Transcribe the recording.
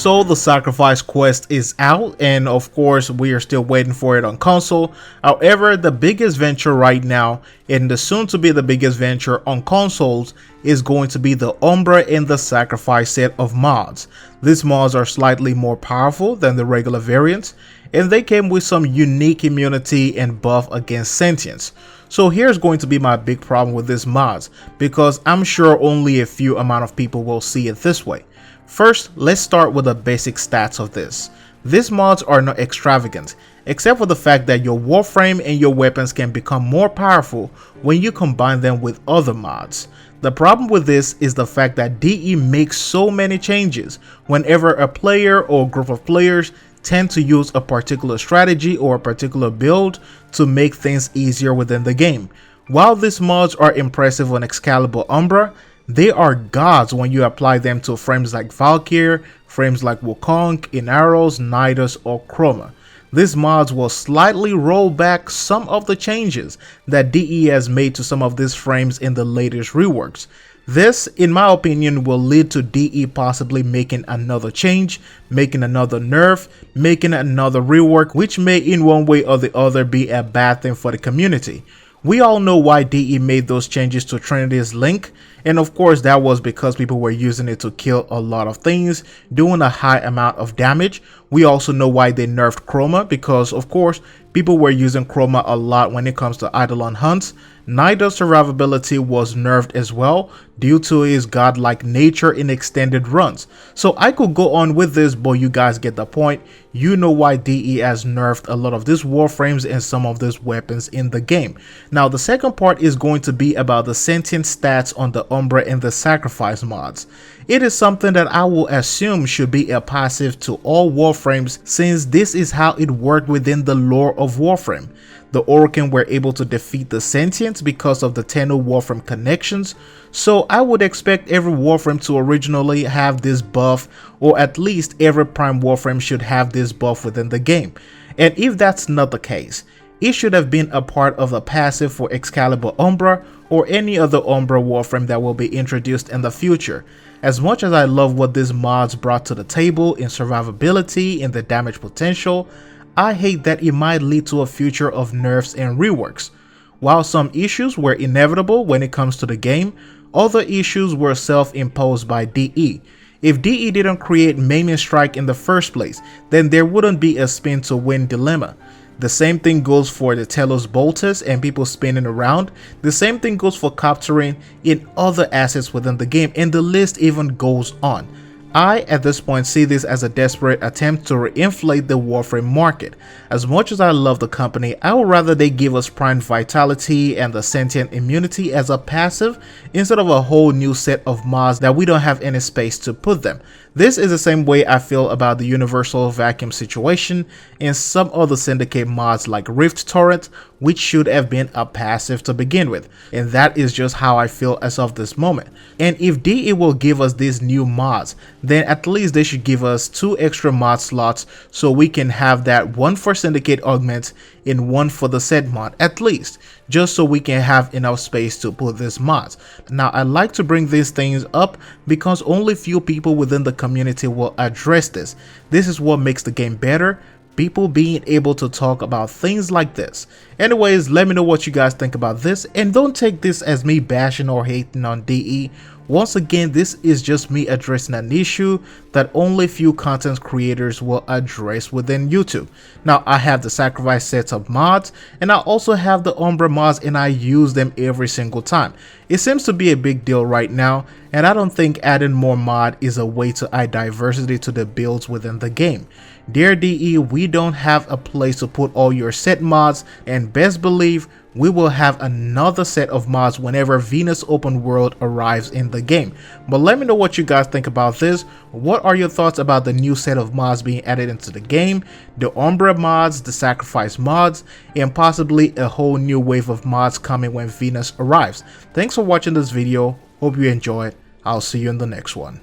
So the Sacrifice Quest is out, and of course we are still waiting for it on console. However, the biggest venture right now, and the soon to be the biggest venture on consoles, is going to be the Umbra and the Sacrifice set of mods. These mods are slightly more powerful than the regular variants, and they came with some unique immunity and buff against sentience. So here's going to be my big problem with these mods, because I'm sure only a few amount of people will see it this way. First, let's start with the basic stats of this. These mods are not extravagant, except for the fact that your warframe and your weapons can become more powerful when you combine them with other mods. The problem with this is the fact that DE makes so many changes whenever a player or group of players tend to use a particular strategy or a particular build to make things easier within the game. While these mods are impressive on Excalibur Umbra, they are gods when you apply them to frames like Valkyr, frames like Wukong, Inaros, Nidus, or Chroma. These mods will slightly roll back some of the changes that DE has made to some of these frames in the latest reworks. This, in my opinion, will lead to DE possibly making another change, making another nerf, making another rework, which may in one way or the other be a bad thing for the community. We all know why DE made those changes to Trinity's Link, and of course that was because people were using it to kill a lot of things, doing a high amount of damage. We also know why they nerfed Chroma, because of course people were using Chroma a lot when it comes to Eidolon hunts. Nidus survivability was nerfed as well due to his godlike nature in extended runs. So I could go on with this, but you guys get the point. You know why DE has nerfed a lot of these warframes and some of these weapons in the game. Now the second part is going to be about the sentient stats on the Umbra and the Sacrifice mods. It is something that I will assume should be a passive to all warframes, since this is how it worked within the lore of Warframe. The Orokin were able to defeat the Sentients because of the Tenno Warframe connections, so I would expect every Warframe to originally have this buff, or at least every Prime Warframe should have this buff within the game. And if that's not the case, it should have been a part of the passive for Excalibur Umbra or any other Umbra Warframe that will be introduced in the future. As much as I love what these mods brought to the table in survivability and the damage potential, I hate that it might lead to a future of nerfs and reworks. While some issues were inevitable when it comes to the game, other issues were self-imposed by DE. If DE didn't create Maiming Strike in the first place, then there wouldn't be a spin to win dilemma. The same thing goes for the Telos Boltus and people spinning around. The same thing goes for capturing in other assets within the game, and the list even goes on. I, at this point, see this as a desperate attempt to reinflate the Warframe market. As much as I love the company, I would rather they give us Prime Vitality and the Sentient Immunity as a passive instead of a whole new set of mods that we don't have any space to put them. This is the same way I feel about the Universal Vacuum situation and some other Syndicate mods like Rift Torrent, which should have been a passive to begin with. And that is just how I feel as of this moment. And if DE will give us these new mods, then at least they should give us 2 extra mod slots so we can have that one for Syndicate Augment and one for the said mod, at least, just so we can have enough space to put these mods. Now I like to bring these things up because only few people within the community will address this. This is what makes the game better, people being able to talk about things like this. Anyways, let me know what you guys think about this, and don't take this as me bashing or hating on DE. Once again, this is just me addressing an issue that only few content creators will address within YouTube. Now, I have the Sacrifice sets of mods, and I also have the Umbra mods, and I use them every single time. It seems to be a big deal right now, and I don't think adding more mod is a way to add diversity to the builds within the game. Dear DE, we don't have a place to put all your set mods, and best believe we will have another set of mods whenever Venus Open World arrives in the game. But let me know what you guys think about this. What are your thoughts about the new set of mods being added into the game, the Umbra mods, the Sacrifice mods, and possibly a whole new wave of mods coming when Venus arrives? Thanks for watching this video. Hope you enjoyed. I'll see you in the next one.